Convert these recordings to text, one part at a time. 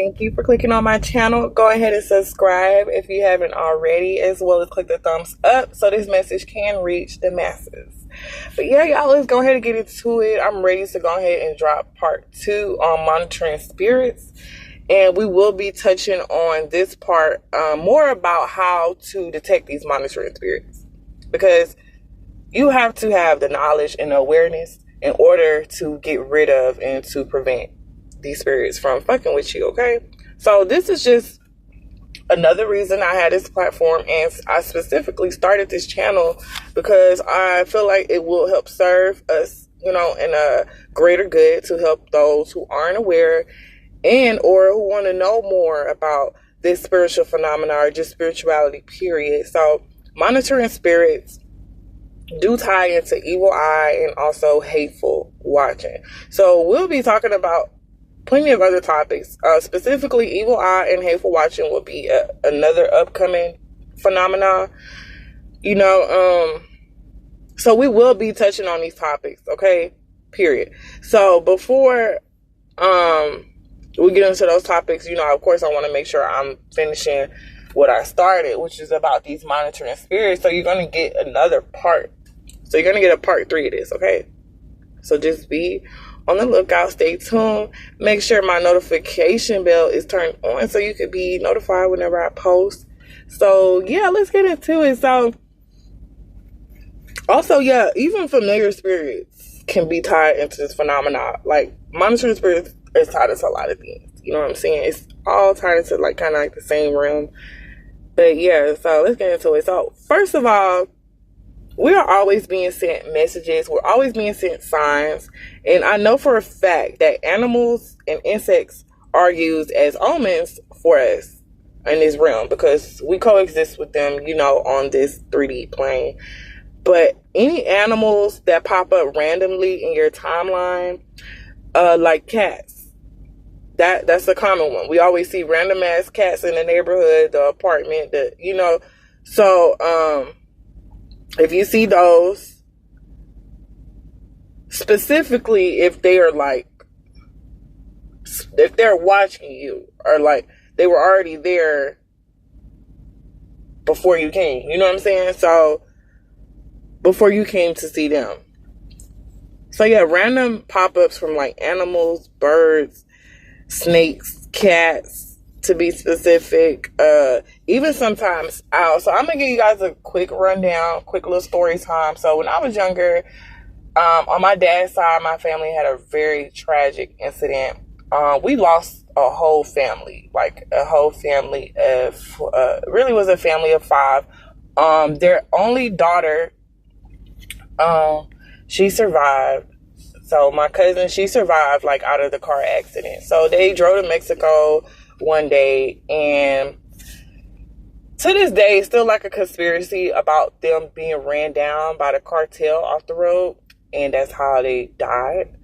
Thank you for clicking on my channel. Go ahead and subscribe if you haven't already, as well as click the thumbs up so this message can reach the masses. But yeah, y'all, let's go ahead and get into it. I'm ready to go ahead and drop part 2 on monitoring spirits. And we will be touching on this part more about how to detect these monitoring spirits. Because you have to have the knowledge and awareness in order to get rid of and to prevent these spirits from fucking with you, okay? So this is just another reason I had this platform, and I specifically started this channel because I feel like it will help serve us, in a greater good, to help those who aren't aware and or who want to know more about this spiritual phenomena or just spirituality, period. So monitoring spirits do tie into evil eye and also hateful watching. So we'll be talking about plenty of other topics. Specifically, evil eye and hateful watching will be another upcoming phenomenon. So we will be touching on these topics, okay? Period. So before we get into those topics, of course, I want to make sure I'm finishing what I started, which is about these monitoring spirits. So you're going to get another part. So you're going to get a part 3 of this, okay? So just be on the lookout, stay tuned. Make sure my notification bell is turned on so you can be notified whenever I post. So yeah, let's get into it. So also, yeah, even familiar spirits can be tied into this phenomenon. Like monitoring spirits is tied into a lot of things. You know what I'm saying? It's all tied into kind of the same realm. But yeah, so let's get into it. So first of all, we are always being sent messages. We're always being sent signs. And I know for a fact that animals and insects are used as omens for us in this realm because we coexist with them, on this 3D plane. But any animals that pop up randomly in your timeline, like cats, that's a common one. We always see random ass cats in the neighborhood, the apartment, So, if you see those, specifically if they are if they're watching you, or they were already there before you came, you know what I'm saying? So before you came to see them. So yeah, random pop-ups from animals, birds, snakes, cats, to be specific, even sometimes owls. So I'm gonna give you guys a quick rundown, quick little story time. So when I was younger, on my dad's side, my family had a very tragic incident. We lost a whole family, really was a family of 5. Their only daughter, she survived. So my cousin, she survived out of the car accident. So they drove to Mexico one day, and to this day, it's still a conspiracy about them being ran down by the cartel off the road, and that's how they died.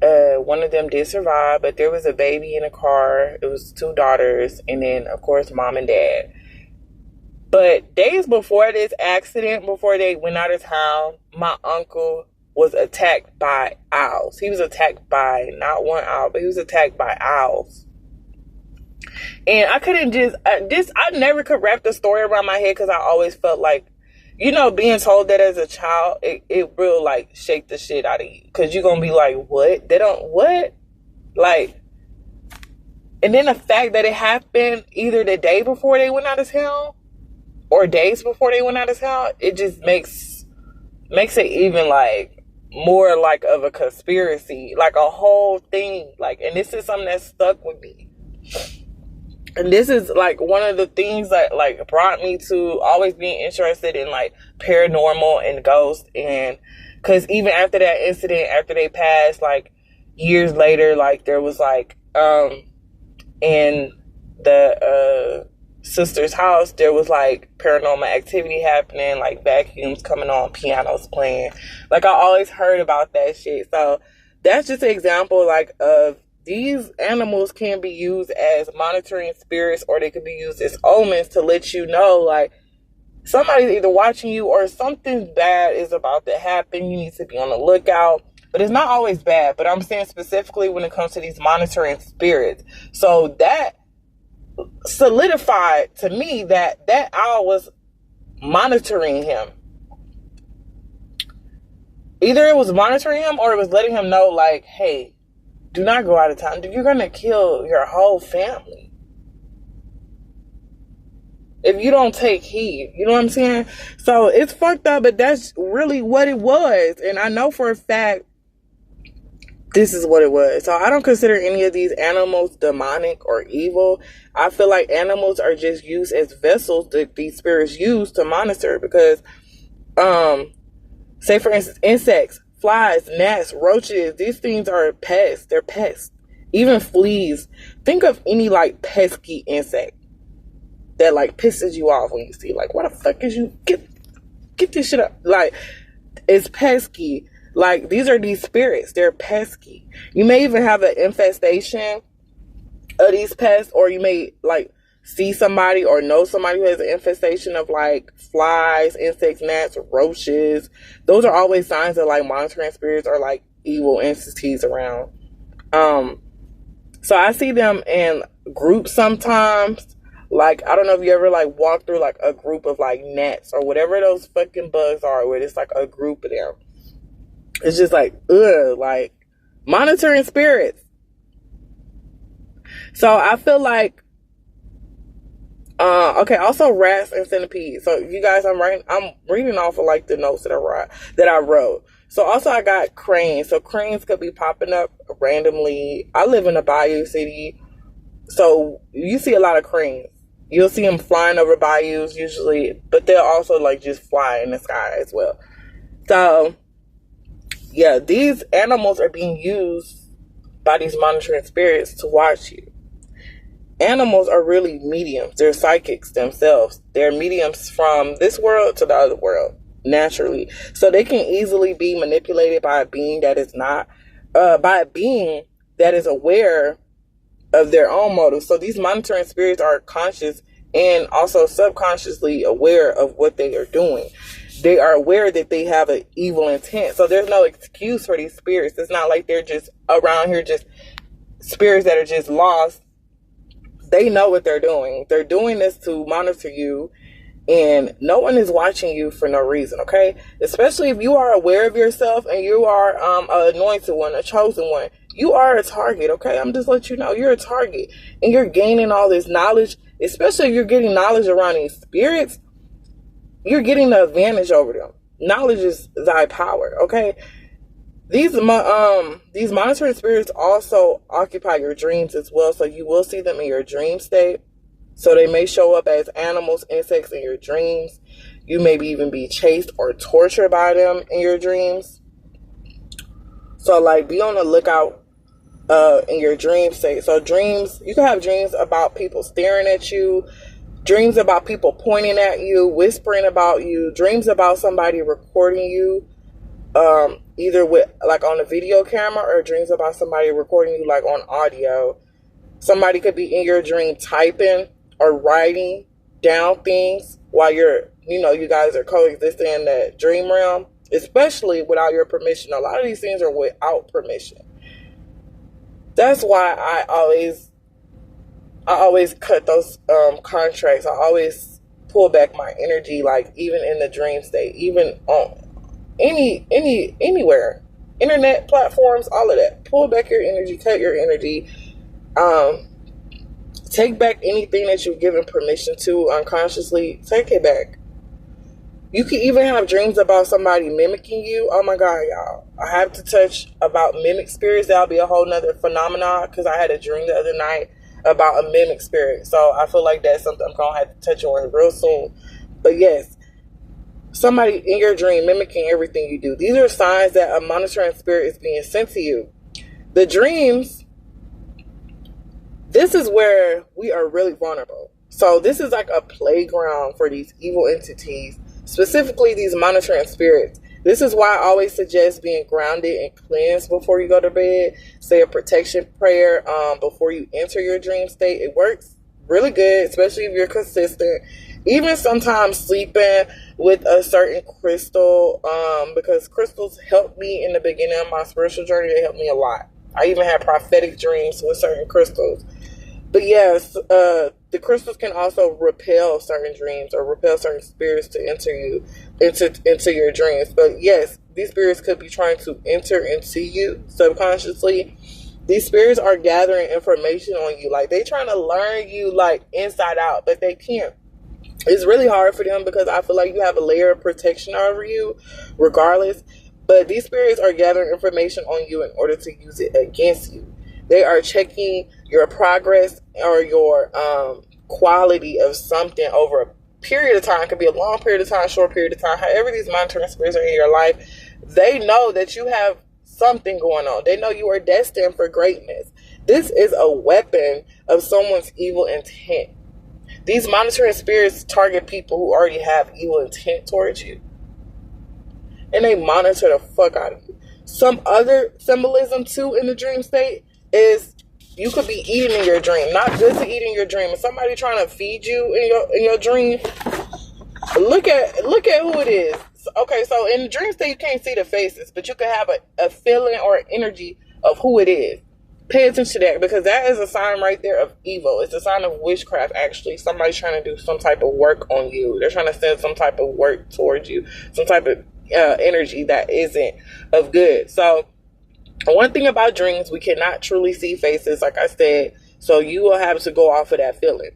One of them did survive, but there was a baby in the car. It was 2 daughters, and then of course mom and dad. But days before this accident, before they went out of town, my uncle was attacked by owls. He was attacked by not one owl, but he was attacked by owls. And I couldn't I never could wrap the story around my head because I always felt being told that as a child, it will shake the shit out of you. Because you're going to be like, what? They don't, what? And then the fact that it happened either the day before they went out of town or days before they went out of town, it just makes it even more of a conspiracy, a whole thing. And this is something that stuck with me. And this is one of the things that brought me to always being interested in paranormal and ghosts. And because even after that incident, after they passed, years later, there was in the sister's house, there was paranormal activity happening, vacuums coming on, pianos playing. I always heard about that shit. So that's just an example of these animals can be used as monitoring spirits, or they can be used as omens to let you know somebody's either watching you or something bad is about to happen. You need to be on the lookout. but it's not always bad. But I'm saying specifically when it comes to these monitoring spirits. So that solidified to me that owl was monitoring him. Either it was monitoring him or it was letting him know, like, hey, do not go out of town. You're going to kill your whole family if you don't take heed. You know what I'm saying? So it's fucked up, but that's really what it was. And I know for a fact this is what it was. So I don't consider any of these animals demonic or evil. I feel like animals are just used as vessels that these spirits use to monitor, because say for instance, insects, flies, gnats, roaches, these things are pests. They're pests. Even fleas. Think of any like pesky insect that like pisses you off when you see, like, what the fuck is you, get this shit up. Like, it's pesky. Like, these are these spirits. They're pesky. You may even have an infestation of these pests, or you may like see somebody or know somebody who has an infestation of like flies, insects, gnats, roaches. Those are always signs of like monitoring spirits or like evil entities around. So I see them in groups sometimes. Like, I don't know if you ever like walk through like a group of like gnats or whatever those fucking bugs are, where it's like a group of them. It's just like, ugh, like monitoring spirits. So I feel like, okay, also rats and centipedes. So you guys, I'm reading off of like the notes that I wrote. So also I got cranes. So cranes could be popping up randomly. I live in a bayou city, so you see a lot of cranes. You'll see them flying over bayous usually, but they'll also like just fly in the sky as well. So yeah, these animals are being used by these monitoring spirits to watch you. Animals are really mediums. They're psychics themselves. They're mediums from this world to the other world, naturally. So they can easily be manipulated by a being that is not, by a being that is aware of their own motives. So these monitoring spirits are conscious and also subconsciously aware of what they are doing. They are aware that they have an evil intent. So there's no excuse for these spirits. It's not like they're just around here, just spirits that are just lost. They know what they're doing. They're doing this to monitor you, and no one is watching you for no reason, okay? Especially if you are aware of yourself and you are an anointed one, a chosen one. You are a target, okay? I'm just letting you know you're a target, and you're gaining all this knowledge. Especially if you're getting knowledge around these spirits, you're getting the advantage over them. Knowledge is thy power, okay? These monitoring spirits also occupy your dreams as well, so you will see them in your dream state. So they may show up as animals, insects in your dreams. You may even be chased or tortured by them in your dreams. So like, be on the lookout in your dream state. So dreams, you can have dreams about people staring at you, dreams about people pointing at you, whispering about you, dreams about somebody recording you, either with like on a video camera, or dreams about somebody recording you like on audio. Somebody could be in your dream typing or writing down things while you guys are coexisting in that dream realm, especially without your permission. A lot of these things are without permission. That's why I always cut those contracts. I always pull back my energy, like even in the dream state, even on anywhere, internet platforms, all of that. Pull back your energy, cut your energy. Take back anything that you've given permission to unconsciously. Take it back. You can even have dreams about somebody mimicking you. Oh my God, y'all. I have to touch about mimic spirits. That'll be a whole nother phenomenon, because I had a dream the other night about a mimic spirit. So I feel like that's something I'm going to have to touch on real soon. But yes, somebody in your dream mimicking everything you do. These are signs that a monitoring spirit is being sent to you. The dreams, this is where we are really vulnerable. So this is like a playground for these evil entities, specifically these monitoring spirits. This is why I always suggest being grounded and cleansed before you go to bed. Say a protection prayer before you enter your dream state. It works really good, especially if you're consistent. even sometimes sleeping with a certain crystal, because crystals helped me in the beginning of my spiritual journey. They helped me a lot. I even had prophetic dreams with certain crystals. But yes, the crystals can also repel certain dreams or repel certain spirits to enter you into your dreams. But yes, these spirits could be trying to enter into you subconsciously. These spirits are gathering information on you. Like, they trying to learn you like inside out, but they can't. It's really hard for them because I feel like you have a layer of protection over you regardless. But these spirits are gathering information on you in order to use it against you. They are checking your progress or your quality of something over a period of time. It could be a long period of time, short period of time. However these monitoring spirits are in your life, they know that you have something going on. They know you are destined for greatness. This is a weapon of someone's evil intent. These monitoring spirits target people who already have evil intent towards you. And they monitor the fuck out of you. Some other symbolism too in the dream state is you could be eating in your dream. Not good to eat in your dream. If somebody trying to feed you in your dream, look at who it is. Okay, so in the dream state you can't see the faces, but you can have a feeling or energy of who it is. Pay attention to that, because that is a sign right there of evil. It's a sign of witchcraft, actually. Somebody's trying to do some type of work on you. They're trying to send some type of work towards you, some type of energy that isn't of good. So one thing about dreams, we cannot truly see faces, like I said, so you will have to go off of that feeling.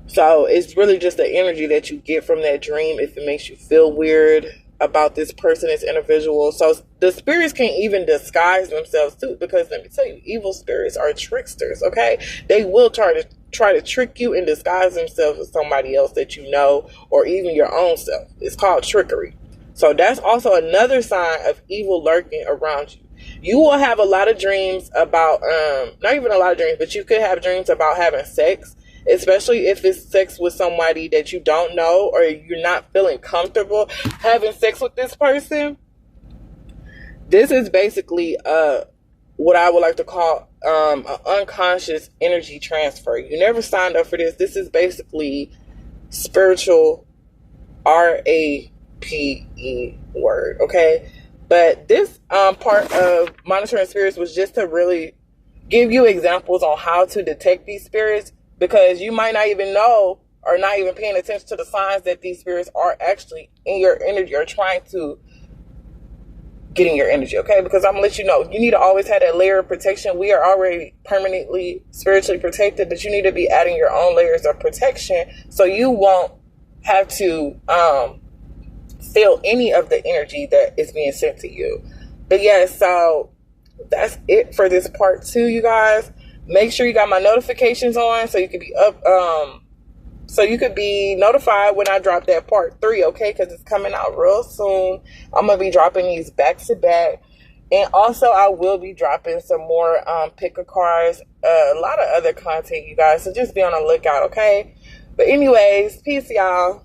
So it's really just the energy that you get from that dream if it makes you feel weird about this person, this individual. So the spirits can even disguise themselves too, because let me tell you, evil spirits are tricksters, okay? They will try to trick you and disguise themselves as somebody else that you know, or even your own self. It's called trickery. So that's also another sign of evil lurking around you. You will have a lot of dreams about, not even a lot of dreams, but you could have dreams about having sex, especially if it's sex with somebody that you don't know or you're not feeling comfortable having sex with this person. This is basically what I would like to call an unconscious energy transfer. You never signed up for this. This is basically spiritual RAPE word, okay? But this part of monitoring spirits was just to really give you examples on how to detect these spirits, because you might not even know or not even paying attention to the signs that these spirits are actually in your energy or trying to get in your energy, okay? Because I'm going to let you know, you need to always have that layer of protection. We are already permanently spiritually protected, but you need to be adding your own layers of protection so you won't have to feel any of the energy that is being sent to you. But yeah, so that's it for this part 2, you guys. Make sure you got my notifications on so you can be up, so you could be notified when I drop that part 3, okay? Because it's coming out real soon. I'm going to be dropping these back to back. And also, I will be dropping some more picker cards, a lot of other content, you guys. So just be on the lookout, okay? But anyways, peace, y'all.